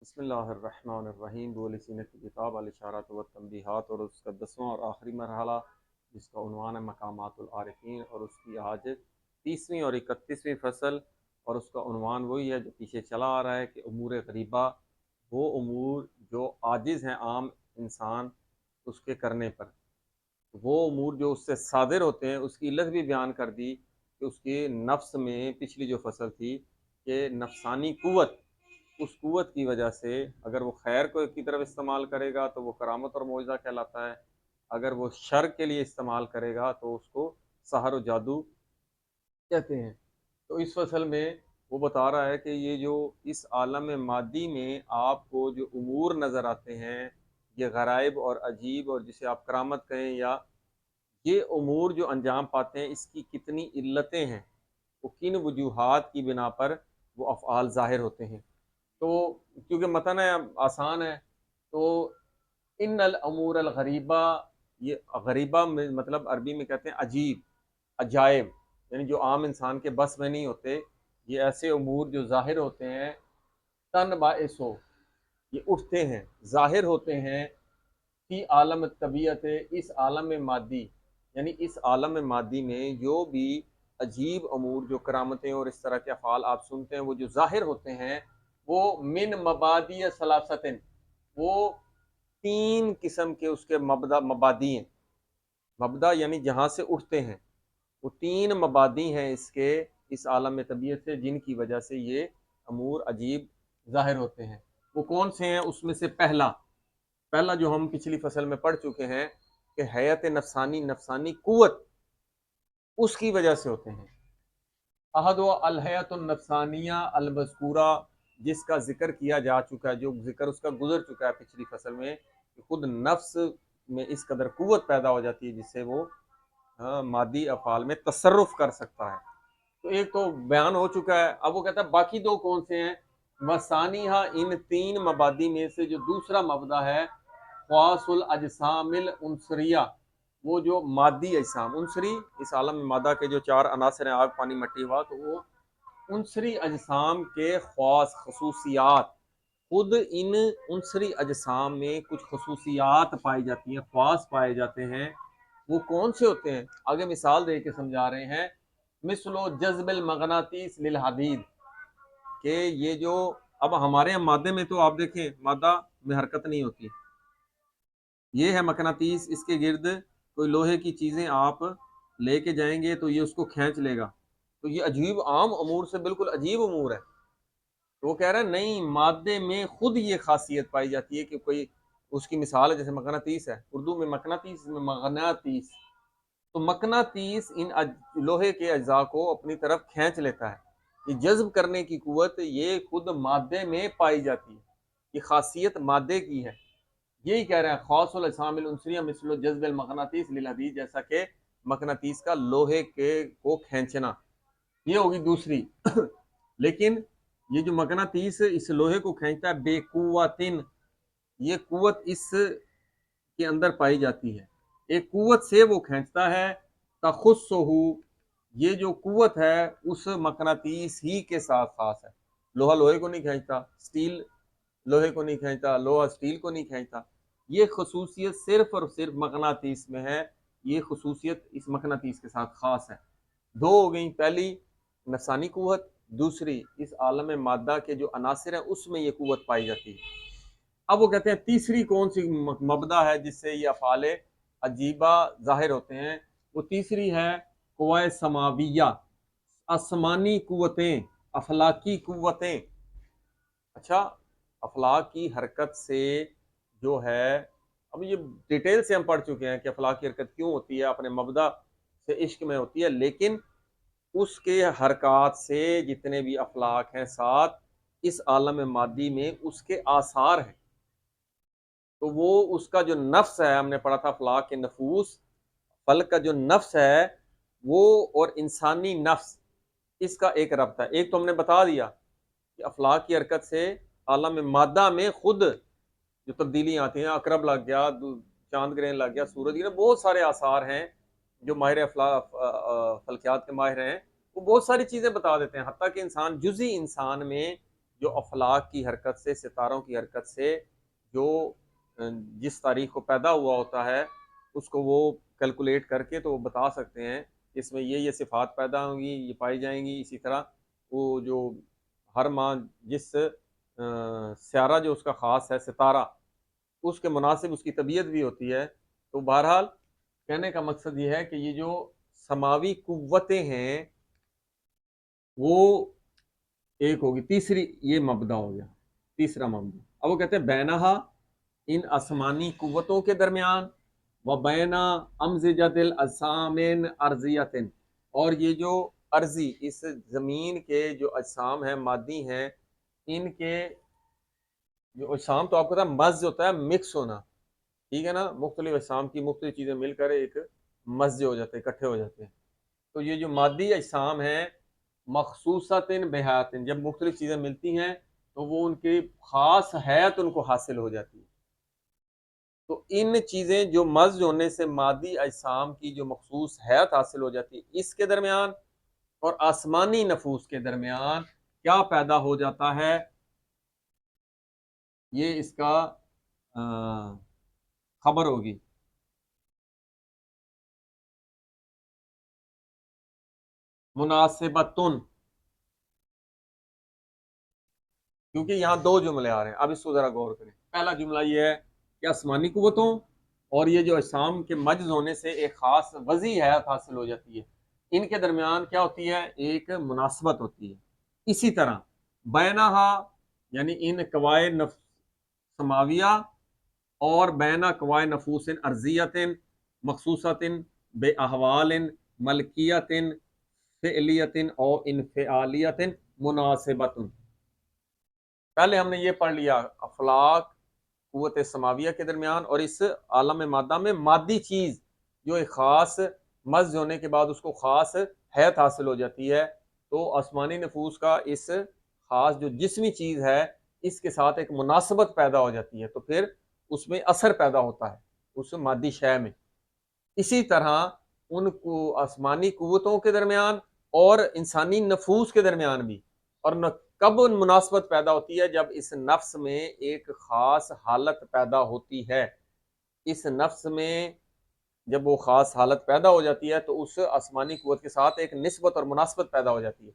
بسم اللہ الرحمن الرحیم بول سینت کی کتاب الاشارات و تنبیہات، اور اس کا 10واں اور آخری مرحلہ جس کا عنوان ہے مقامات العارفین، اور اس کی آج 30ویں اور 31ویں فصل، اور اس کا عنوان وہی ہے جو پیچھے چلا آ رہا ہے کہ امور غریبہ، وہ امور جو عاجز ہیں عام انسان اس کے کرنے پر، وہ امور جو اس سے صادر ہوتے ہیں اس کی علت بھی بیان کر دی کہ اس کے نفس میں پچھلی جو فصل تھی کہ نفسانی قوت، اس قوت کی وجہ سے اگر وہ خیر کو کی طرف استعمال کرے گا تو وہ کرامت اور معجزہ کہلاتا ہے، اگر وہ شر کے لیے استعمال کرے گا تو اس کو سحر و جادو کہتے ہیں۔ تو اس فصل میں وہ بتا رہا ہے کہ یہ جو اس عالم مادی میں آپ کو جو امور نظر آتے ہیں، یہ غرائب اور عجیب، اور جسے آپ کرامت کہیں، یا یہ امور جو انجام پاتے ہیں اس کی کتنی علتیں ہیں، وہ کن وجوہات کی بنا پر وہ افعال ظاہر ہوتے ہیں۔ تو کیونکہ متن ہے آسان ہے، تو ان الامور الغریبہ، یہ غریبہ میں مطلب عربی میں کہتے ہیں عجیب، عجائب، یعنی جو عام انسان کے بس میں نہیں ہوتے، یہ ایسے امور جو ظاہر ہوتے ہیں، تن باعث ہو، یہ اٹھتے ہیں، ظاہر ہوتے ہیں، فی عالم طبیعت، اس عالم مادی، یعنی اس عالم مادی میں جو بھی عجیب امور، جو کرامتیں اور اس طرح کے افعال آپ سنتے ہیں، وہ جو ظاہر ہوتے ہیں، وہ من مبادی ثلاثتن، وہ تین قسم کے اس کے مبادی ہیں۔ مبدا یعنی جہاں سے اٹھتے ہیں، وہ تین مبادی ہیں اس کے، اس عالم طبیعت سے، جن کی وجہ سے یہ امور عجیب ظاہر ہوتے ہیں۔ وہ کون سے ہیں؟ اس میں سے پہلا جو ہم پچھلی فصل میں پڑھ چکے ہیں کہ حیات نفسانی قوت، اس کی وجہ سے ہوتے ہیں۔ احد و الحیات النفسانیہ المذکورہ، جس کا ذکر کیا جا چکا ہے، جو ذکر اس کا گزر چکا ہے پچھلی فصل میں، کہ خود نفس میں اس قدر قوت پیدا ہو جاتی ہے جس سے وہ مادی افعال میں تصرف کر سکتا ہے۔ تو ایک تو بیان ہو چکا ہے، اب وہ کہتا ہے باقی دو کون سے ہیں؟ وثانیہ، ان تین مبادی میں سے جو دوسرا مبدا ہے، خواص الاجسام العنصریہ، وہ جو مادی اجسام، عنصری اس عالم مادہ کے جو چار عناصر ہیں، آگ، پانی، مٹی، ہوا، تو وہ عنصری اجسام کے خواص، خصوصیات، خود ان عنصری اجسام میں کچھ خصوصیات پائی جاتی ہیں، خواص پائے جاتے ہیں۔ وہ کون سے ہوتے ہیں؟ آگے مثال دے کے سمجھا رہے ہیں، مثل و جذب المغناطیس للحدید، کہ یہ جو اب ہمارے یہاں مادے میں تو آپ دیکھیں مادہ میں حرکت نہیں ہوتی، یہ ہے مقناطیس، اس کے گرد کوئی لوہے کی چیزیں آپ لے کے جائیں گے تو یہ اس کو کھینچ لے گا، تو یہ عجیب عام امور سے بالکل عجیب امور ہے۔ تو وہ کہہ رہا ہے نہیں، مادے میں خود یہ خاصیت پائی جاتی ہے کہ کوئی، اس کی مثال ہے جیسے مقناطیس ہے، اردو میں مقناطیس، میں مغناطیس، تو مقناطیس ان لوہے کے اجزاء کو اپنی طرف کھینچ لیتا ہے، یہ جذب کرنے کی قوت یہ خود مادے میں پائی جاتی ہے، یہ خاصیت مادے کی ہے۔ یہی کہہ رہے ہیں خاص الاجسام العنصریہ مثل جذب المغناطیس للحدید، جیسا کہ مقناطیس کا لوہے کے کو کھینچنا، یہ ہوگی دوسری۔ لیکن یہ جو مقناطیس اس لوہے کو کھینچتا ہے، بے قوتن، یہ قوت اس کے اندر پائی جاتی ہے، ایک قوت سے وہ کھینچتا ہے، تخصہ، یہ جو قوت ہے اس مقناطیس ہی کے ساتھ خاص ہے، لوہا لوہے کو نہیں کھینچتا، سٹیل لوہے کو نہیں کھینچتا، لوہا سٹیل کو نہیں کھینچتا، یہ خصوصیت صرف اور صرف مقناطیس میں ہے، یہ خصوصیت اس مقناطیس کے ساتھ خاص ہے۔ دو ہو گئیں، پہلی نفسانی قوت، دوسری اس عالم مادہ کے جو عناصر ہیں اس میں یہ قوت پائی جاتی ہے۔ اب وہ کہتے ہیں تیسری کون سی مبدا ہے جس سے یہ افعال عجیبہ ظاہر ہوتے ہیں؟ وہ تیسری ہے قوائے سماویہ، آسمانی قوتیں، افلاکی قوتیں۔ اچھا، افلاک کی حرکت سے جو ہے، اب یہ ڈیٹیل سے ہم پڑھ چکے ہیں کہ افلاک کی حرکت کیوں ہوتی ہے، اپنے مبدا سے عشق میں ہوتی ہے، لیکن اس کے حرکات سے جتنے بھی افلاک ہیں ساتھ اس عالم مادی میں اس کے آثار ہیں، تو وہ اس کا جو نفس ہے، ہم نے پڑھا تھا افلاک کے نفوس، فلک کا جو نفس ہے وہ اور انسانی نفس، اس کا ایک ربط ہے۔ ایک تو ہم نے بتا دیا کہ افلاک کی حرکت سے عالم مادہ میں خود جو تبدیلیاں آتی ہیں، اقرب لگ گیا، چاند گرہن لگ گیا، سورج گرہن، بہت سارے آثار ہیں جو ماہر فلکیات کے ماہر ہیں، وہ بہت ساری چیزیں بتا دیتے ہیں، حتیٰ کہ انسان، جزئی انسان میں جو افلاک کی حرکت سے، ستاروں کی حرکت سے جو جس تاریخ کو پیدا ہوا ہوتا ہے اس کو وہ کیلکولیٹ کر کے تو وہ بتا سکتے ہیں اس میں یہ صفات پیدا ہوں گی، یہ پائی جائیں گی. اسی طرح وہ جو ہر ماہ جس سیارہ جو اس کا خاص ہے ستارہ، اس کے مناسب اس کی طبیعت بھی ہوتی ہے. تو بہرحال کہنے کا مقصد یہ ہے کہ یہ جو سماوی قوتیں ہیں وہ ایک ہوگی. تیسری یہ مبدا ہو گیا، تیسرا مبدا. اب وہ کہتے ہیں بینہا، ان آسمانی قوتوں کے درمیان، و بینا امزجت الاجسام ارضیۃ، اور یہ جو ارضی اس زمین کے جو اجسام ہیں مادی ہیں، ان کے جو اجسام تو آپ کو پتا ہے مز ہوتا ہے مکس ہونا، ٹھیک ہے نا، مختلف اجسام کی مختلف چیزیں مل کر ایک مزے ہو جاتے ہیں، اکٹھے ہو جاتے ہیں. تو یہ جو مادی اجسام ہیں مخصوصات بحیات، جب مختلف چیزیں ملتی ہیں تو وہ ان کی خاص حیت ان کو حاصل ہو جاتی ہے. تو ان چیزیں جو مزج ہونے سے مادی اجسام کی جو مخصوص حیت حاصل ہو جاتی ہے، اس کے درمیان اور آسمانی نفوس کے درمیان کیا پیدا ہو جاتا ہے، یہ اس کا خبر ہوگی. مناسبتن، کیونکہ یہاں دو جملے آ رہے ہیں، اب اس کو ذرا غور کریں. پہلا جملہ یہ ہے کہ آسمانی قوتوں اور یہ جو اجسام کے مجز ہونے سے ایک خاص وضعی حیات حاصل ہو جاتی ہے، ان کے درمیان کیا ہوتی ہے، ایک مناسبت ہوتی ہے. اسی طرح بینہا، یعنی ان قوائے سماویہ اور بین قوائے نفوس ارضیت مخصوصات بے احوال ملکیت فعلیت او انفعالیت مناسبت. پہلے ہم نے یہ پڑھ لیا افلاک قوت سماویہ کے درمیان اور اس عالم مادہ میں مادی چیز جو ایک خاص مزج ہونے کے بعد اس کو خاص حیت حاصل ہو جاتی ہے. تو آسمانی نفوس کا اس خاص جو جسمی چیز ہے اس کے ساتھ ایک مناسبت پیدا ہو جاتی ہے، تو پھر اس میں اثر پیدا ہوتا ہے اس مادی شے میں. اسی طرح ان کو آسمانی قوتوں کے درمیان اور انسانی نفوس کے درمیان بھی. اور کب مناسبت پیدا ہوتی ہے، جب اس نفس میں ایک خاص حالت پیدا ہوتی ہے. اس نفس میں جب وہ خاص حالت پیدا ہو جاتی ہے تو اس آسمانی قوت کے ساتھ ایک نسبت اور مناسبت پیدا ہو جاتی ہے.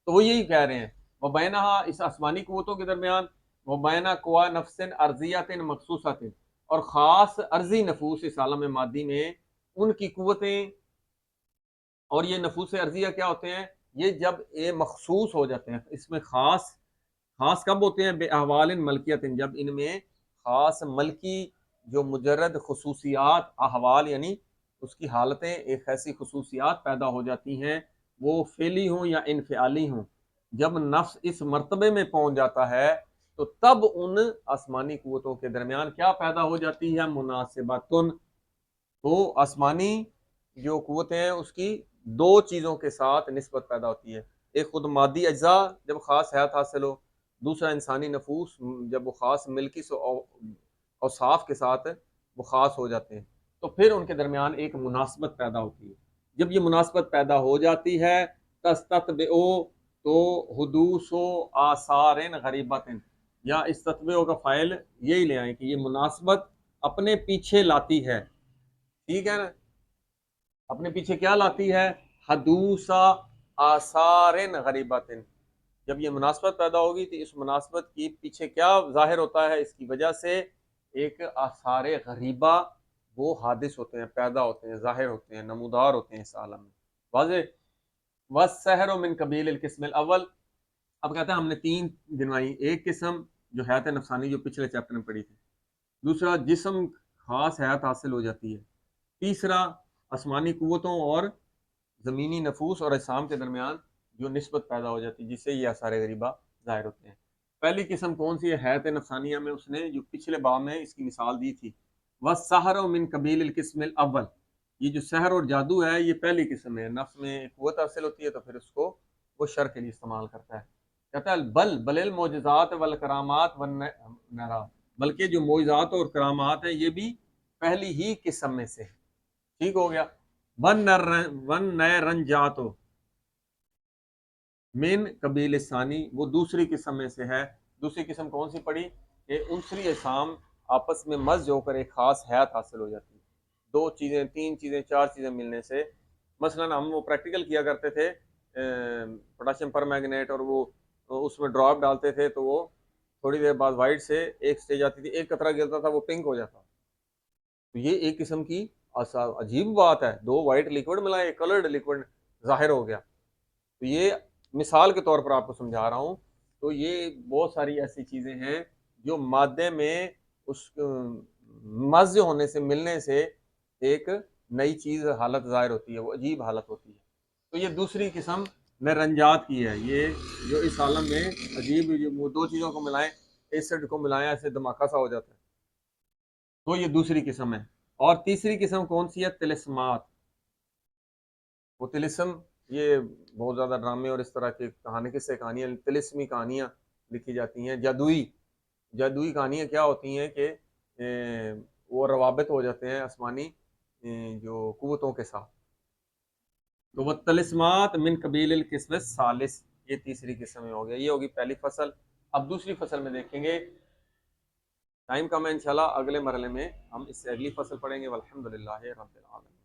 تو وہ یہی کہہ رہے ہیں وہ بینہا، اس آسمانی قوتوں کے درمیان، وہ بینا قوا نفس ارضیات مخصوصات، اور خاص ارضی نفوس اس عالم مادی میں ان کی قوتیں. اور یہ نفوس ارضیہ کیا ہوتے ہیں، یہ جب یہ مخصوص ہو جاتے ہیں، اس میں خاص کب ہوتے ہیں، بے احوال ملکیت، جب ان میں خاص ملکی جو مجرد خصوصیات، احوال یعنی اس کی حالتیں، ایک ایسی خصوصیات پیدا ہو جاتی ہیں، وہ فعلی ہوں یا انفعالی ہوں. جب نفس اس مرتبے میں پہنچ جاتا ہے تو تب ان آسمانی قوتوں کے درمیان کیا پیدا ہو جاتی ہے، مناسبتن. تو آسمانی جو قوتیں ہیں اس کی دو چیزوں کے ساتھ نسبت پیدا ہوتی ہے. ایک خود مادی اجزاء جب خاص حیات حاصل ہو، دوسرا انسانی نفوس جب وہ خاص ملکی اوصاف کے ساتھ وہ خاص ہو جاتے ہیں، تو پھر ان کے درمیان ایک مناسبت پیدا ہوتی ہے. جب یہ مناسبت پیدا ہو جاتی ہے تستتبعو، تو حدوث و آثار غریبت، یا استتبعو کا فاعل یہی لے آئیں کہ یہ مناسبت اپنے پیچھے لاتی ہے، ٹھیک ہے نا، اپنے پیچھے کیا لاتی ہے، حدوث آثار غریبت. جب یہ مناسبت پیدا ہوگی تو اس مناسبت کی پیچھے کیا ظاہر ہوتا ہے، اس کی وجہ سے ایک آثار غریبہ وہ حادث ہوتے ہیں، پیدا ہوتے ہیں، ظاہر ہوتے ہیں، نمودار ہوتے ہیں اس عالم میں. واضح. والسحر من قبیل القسم الاول. اب کہتے ہیں ہم نے تین گنوائی، ایک قسم جو حیات نفسانی جو پچھلے چیپٹر میں پڑھی تھی، دوسرا جسم خاص حیات حاصل ہو جاتی ہے، تیسرا آسمانی قوتوں اور زمینی نفوس اور اجسام کے درمیان جو نسبت پیدا ہو جاتی ہے جس سے یہ آثار غریبہ ظاہر ہوتے ہیں. پہلی قسم کون سی ہے، حیات نفسانیہ میں اس نے جو پچھلے باب میں اس کی مثال دی تھی، والسحر من قبیل القسم الاول. یہ جو سحر اور جادو ہے یہ پہلی قسم ہے، نفس میں قوت حاصل ہوتی ہے تو پھر اس کو وہ شر کے لیے استعمال کرتا ہے. کہتا ہے بل المعجزات والکرامات والنرا، بلکہ جو معجزات اور کرامات ہیں یہ بھی پہلی ہی قسم میں سے. ٹھیک ہو گیا. ون نئے رنجاتو، من قبیل ثانی وہ دوسری قسم میں سے ہے. دوسری قسم کون سی پڑی کہ عنصری اجسام آپس میں مزج ہو کر ایک خاص حیات حاصل ہو جاتی ہے. دو چیزیں، تین چیزیں، چار چیزیں ملنے سے. مثلا ہم وہ پریکٹیکل کیا کرتے تھے پوٹاشیم پر میگنیٹ، اور وہ اس میں ڈراپ ڈالتے تھے تو وہ تھوڑی دیر بعد وائٹ سے ایک سٹیج آتی تھی، ایک قطرہ گرتا تھا وہ پنک ہو جاتا. تو یہ ایک قسم کی عجیب بات ہے، دو وائٹ لکوڈ ملائے ایک کلرڈ لکوڈ ظاہر ہو گیا. تو یہ مثال کے طور پر آپ کو سمجھا رہا ہوں. تو یہ بہت ساری ایسی چیزیں ہیں جو مادے میں اس مزج ہونے سے، ملنے سے ایک نئی چیز حالت ظاہر ہوتی ہے، وہ عجیب حالت ہوتی ہے. تو یہ دوسری قسم میں رنجات کی ہے. یہ جو اس عالم میں عجیب، وہ دو چیزوں کو ملائیں، ایسڈ کو ملائیں ایسے دھماکہ سا ہو جاتا ہے. تو یہ دوسری قسم ہے. اور تیسری قسم کون سی ہے؟ طلسمات. وہ طلسم، یہ بہت زیادہ ڈرامے اور اس طرح کی کہانی، قصے کہانیاں، طلسمی کہانیاں لکھی جاتی ہیں. جادوئی کہانیاں کیا ہوتی ہیں کہ وہ روابط ہو جاتے ہیں آسمانی جو قوتوں کے ساتھ. تو وہ طلسمات من قبیل القسم الثالث، یہ تیسری قسم میں ہو گیا. یہ ہوگی پہلی فصل. اب دوسری فصل میں دیکھیں گے، ٹائم کم ہے انشاءاللہ، اگلے مرحلے میں ہم اس سے اگلی فصل پڑھیں گے. والحمدللہ رب العالمین.